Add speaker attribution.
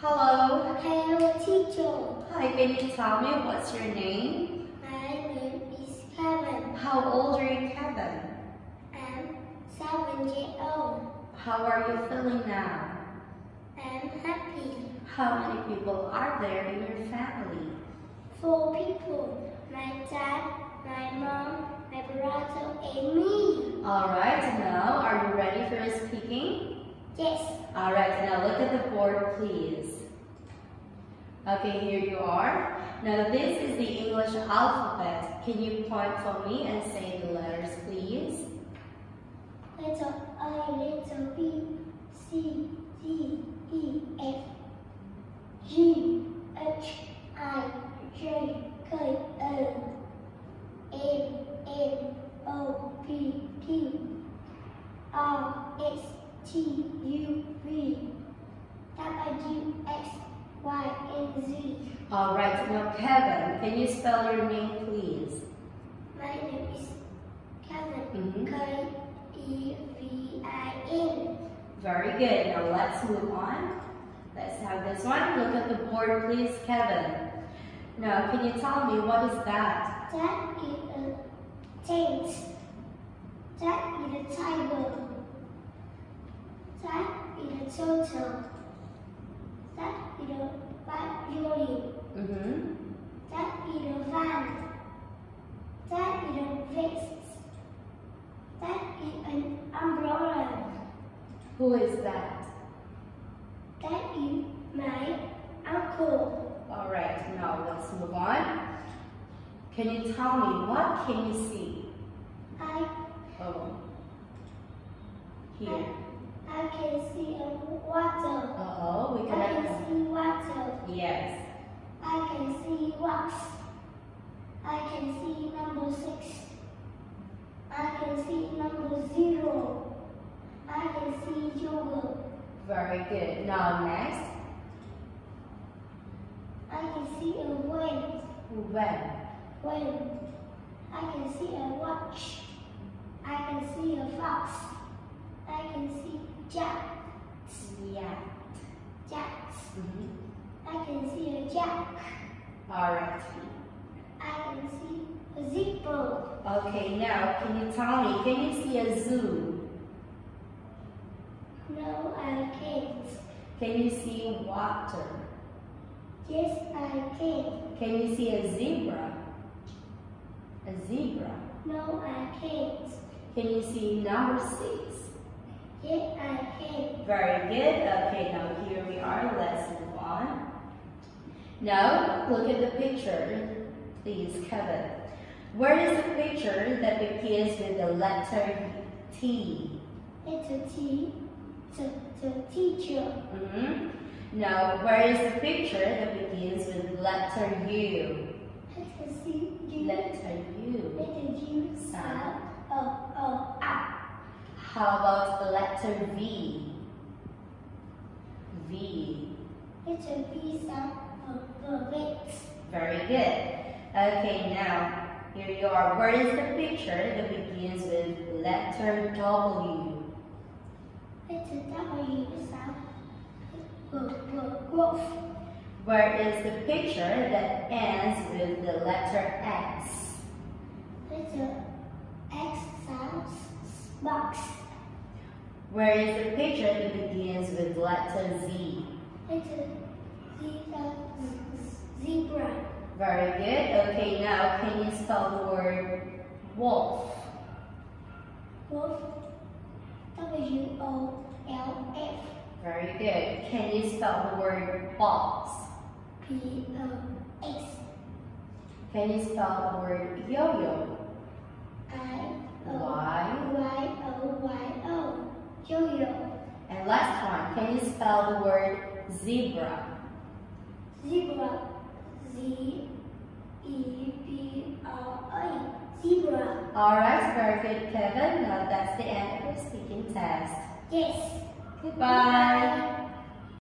Speaker 1: Hello.
Speaker 2: Hello, teacher.
Speaker 1: Hi, can you tell me what's your name?
Speaker 2: My name is Kevin.
Speaker 1: How old are you, Kevin?
Speaker 2: I'm 7 years old.
Speaker 1: How are you feeling now?
Speaker 2: I'm happy.
Speaker 1: How many people are there in your family?
Speaker 2: 4 people. My dad, my mom, my brother, and me.
Speaker 1: Alright, now are you ready for speaking?
Speaker 2: Yes.
Speaker 1: Alright, now look at the board, please. Okay, here you are. Now this is the English alphabet. Can you point for me and say the letters, please?
Speaker 2: Letter A, letter B, C, D, E, F, G, H, I, J, K, L, M, N, O, P, Q, R, S, T, U, V, W, X, Y, and Z.
Speaker 1: Alright, now Kevin, can you spell your name, please?
Speaker 2: My name is Kevin.
Speaker 1: Mhm.
Speaker 2: K-E-V-I-N.
Speaker 1: Very good. Now let's move on. Let's have this one. Look at the board, please, Kevin. Now, can you tell me what is that?
Speaker 2: That is a tent. That is a tiger. That is a turtle. That is a violin. That is a van. That is a vest. That is an umbrella.
Speaker 1: Who is that?
Speaker 2: That is my uncle.
Speaker 1: Alright, now let's move on. Can you tell me what can you see? Oh, here.
Speaker 2: I can see water.
Speaker 1: Uh-oh, we
Speaker 2: I can
Speaker 1: can...
Speaker 2: see water.
Speaker 1: Yes.
Speaker 2: I can see rocks. I can see number 6. I can see number 0. I can see yogurt.
Speaker 1: Very good. Now next.
Speaker 2: I can see a wind.
Speaker 1: When?
Speaker 2: I can see a watch. I can see a fox. I can see jacks.
Speaker 1: Yeah.
Speaker 2: I can see a jack.
Speaker 1: Alright.
Speaker 2: I can see a zebra.
Speaker 1: Okay, now can you tell me, can you see a zoo?
Speaker 2: No, I can't.
Speaker 1: Can you see water?
Speaker 2: Yes, I can.
Speaker 1: Can you see a zebra? A zebra.
Speaker 2: No, I can't.
Speaker 1: Can you see number 6?
Speaker 2: Yes, I can.
Speaker 1: Very good. Okay, now here we are. Let's move on. Now, look at the picture, please, Kevin. Where is the picture that begins with the letter T?
Speaker 2: It's a T. The teacher.
Speaker 1: Now, where is the picture that begins with letter U?
Speaker 2: It's a C. U.
Speaker 1: Letter U.
Speaker 2: Letter U.
Speaker 1: Sound.
Speaker 2: Up.
Speaker 1: How about the letter V? V.
Speaker 2: It's a V sound. Vest.
Speaker 1: Very good. Okay, now, here you are. Where is the picture that begins with letter W?
Speaker 2: It's a W sound. Wolf.
Speaker 1: Where is the picture that ends with the letter X?
Speaker 2: It's a X sound. Box.
Speaker 1: Where is the picture that begins with letter Z?
Speaker 2: It's a Z sound. Zebra.
Speaker 1: Very good. Okay, now can you spell the word wolf?
Speaker 2: Wolf. W-O-L-F.
Speaker 1: Very good. Can you spell the word box?
Speaker 2: P-O-X.
Speaker 1: Can you spell the word yo-yo?
Speaker 2: I-O-Y-O-Y-O. Yo-yo.
Speaker 1: And last one, can you spell the word zebra?
Speaker 2: Zebra. Z-E-B-R-A. Zebra.
Speaker 1: Alright, very good, Kevin. Now that's the end of your speaking test.
Speaker 2: Yes.
Speaker 1: Goodbye.